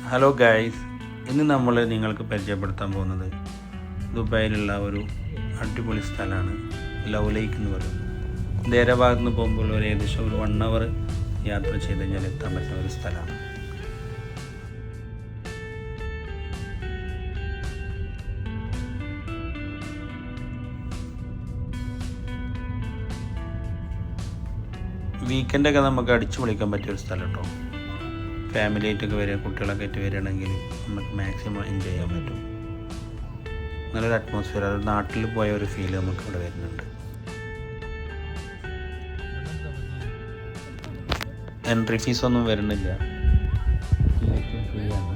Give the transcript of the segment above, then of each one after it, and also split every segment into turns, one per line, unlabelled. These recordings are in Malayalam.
ഹലോ ഗൈസ്, ഇന്ന് നമ്മൾ നിങ്ങൾക്ക് പരിചയപ്പെടുത്താൻ പോകുന്നത് ദുബായിലുള്ള ഒരു അടിപൊളി സ്ഥലമാണ് ലവ് ലേക്ക് എന്ന് പറയുന്നത്. ദേര ഭാഗത്ത് നിന്ന് പോകുമ്പോൾ ഏകദേശം ഒരു 1 hour യാത്ര ചെയ്ത് കഴിഞ്ഞാൽ എത്താൻ പറ്റുന്ന ഒരു സ്ഥലമാണ്. വീക്കെൻഡൊക്കെ നമുക്ക് അടിച്ചു പൊളിക്കാൻ പറ്റിയൊരു സ്ഥലം കേട്ടോ. ഫാമിലി ആയിട്ടൊക്കെ വരിക, കുട്ടികളൊക്കെ ആയിട്ട് വരികയാണെങ്കിൽ നമുക്ക് മാക്സിമം എൻജോയ് ചെയ്യാൻ പറ്റും. നല്ലൊരു അറ്റ്മോസ്ഫിയർ, അത് നാട്ടിൽ പോയ ഒരു ഫീൽ നമുക്ക് ഇവിടെ വരുന്നുണ്ട്. എൻട്രി ഫീസ് ഒന്നും വരുന്നില്ല, ഫ്രീ ആണ്.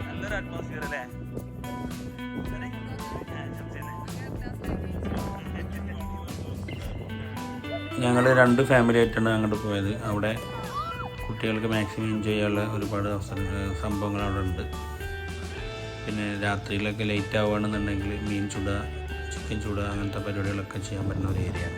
നല്ലൊരു അറ്റ്മോസ്ഫിയർ അല്ലേ? ഞങ്ങൾ 2 ഫാമിലി ആയിട്ടാണ് അങ്ങോട്ട് പോയത്. അവിടെ കുട്ടികൾക്ക് മാക്സിമം എൻജോയ് ചെയ്യാനുള്ള ഒരുപാട് സംഭവങ്ങൾ അവിടെ ഉണ്ട്. പിന്നെ രാത്രിയിലൊക്കെ ലേറ്റ് ആവുകയാണെന്നുണ്ടെങ്കിൽ മീൻ ചുടുക, ചിക്കൻ ചുടുക, അങ്ങനത്തെ പരിപാടികളൊക്കെ ചെയ്യാൻ പറ്റുന്ന ഒരു ഏരിയയാണ്.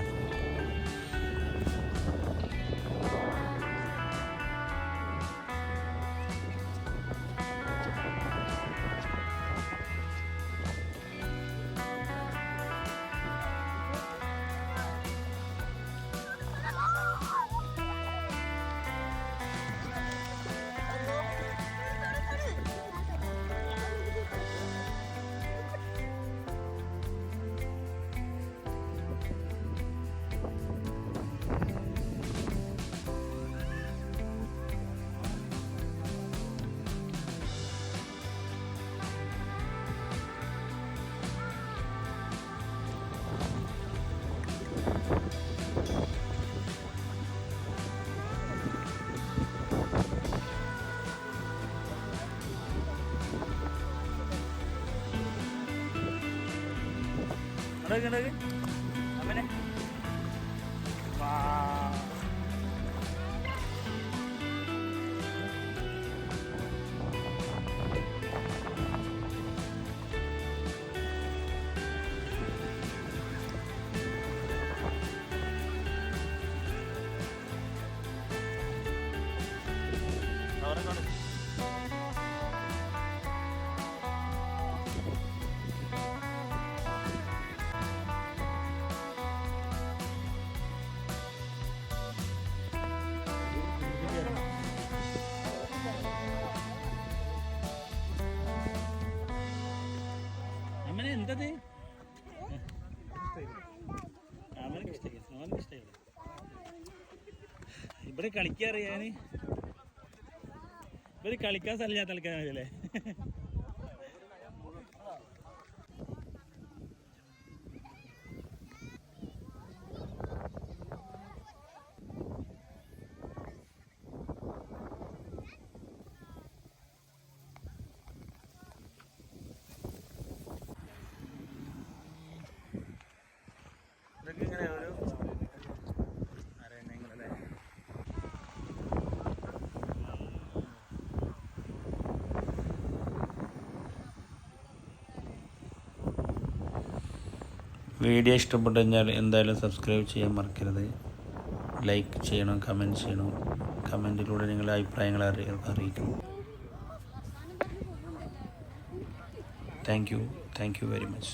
എന്തത് ഇവിടെ കളിക്കാറിയാന്, ഇവര് കളിക്കാൻ സ്ഥലമില്ലാത്ത ആൾക്കാരല്ലേ. ഇങ്ങനെ ഒരു അരങ്ങങ്ങളല്ലേ. വീഡിയോ ഇഷ്ടപ്പെട്ടു കഴിഞ്ഞാൽ എന്തായാലും സബ്സ്ക്രൈബ് ചെയ്യാൻ മറക്കരുത്. ലൈക്ക് ചെയ്യണം, കമൻറ്റ് ചെയ്യണം. കമൻറ്റിലൂടെ നിങ്ങളുടെ അഭിപ്രായങ്ങൾ അറിയിക്കണം. Thank you very much.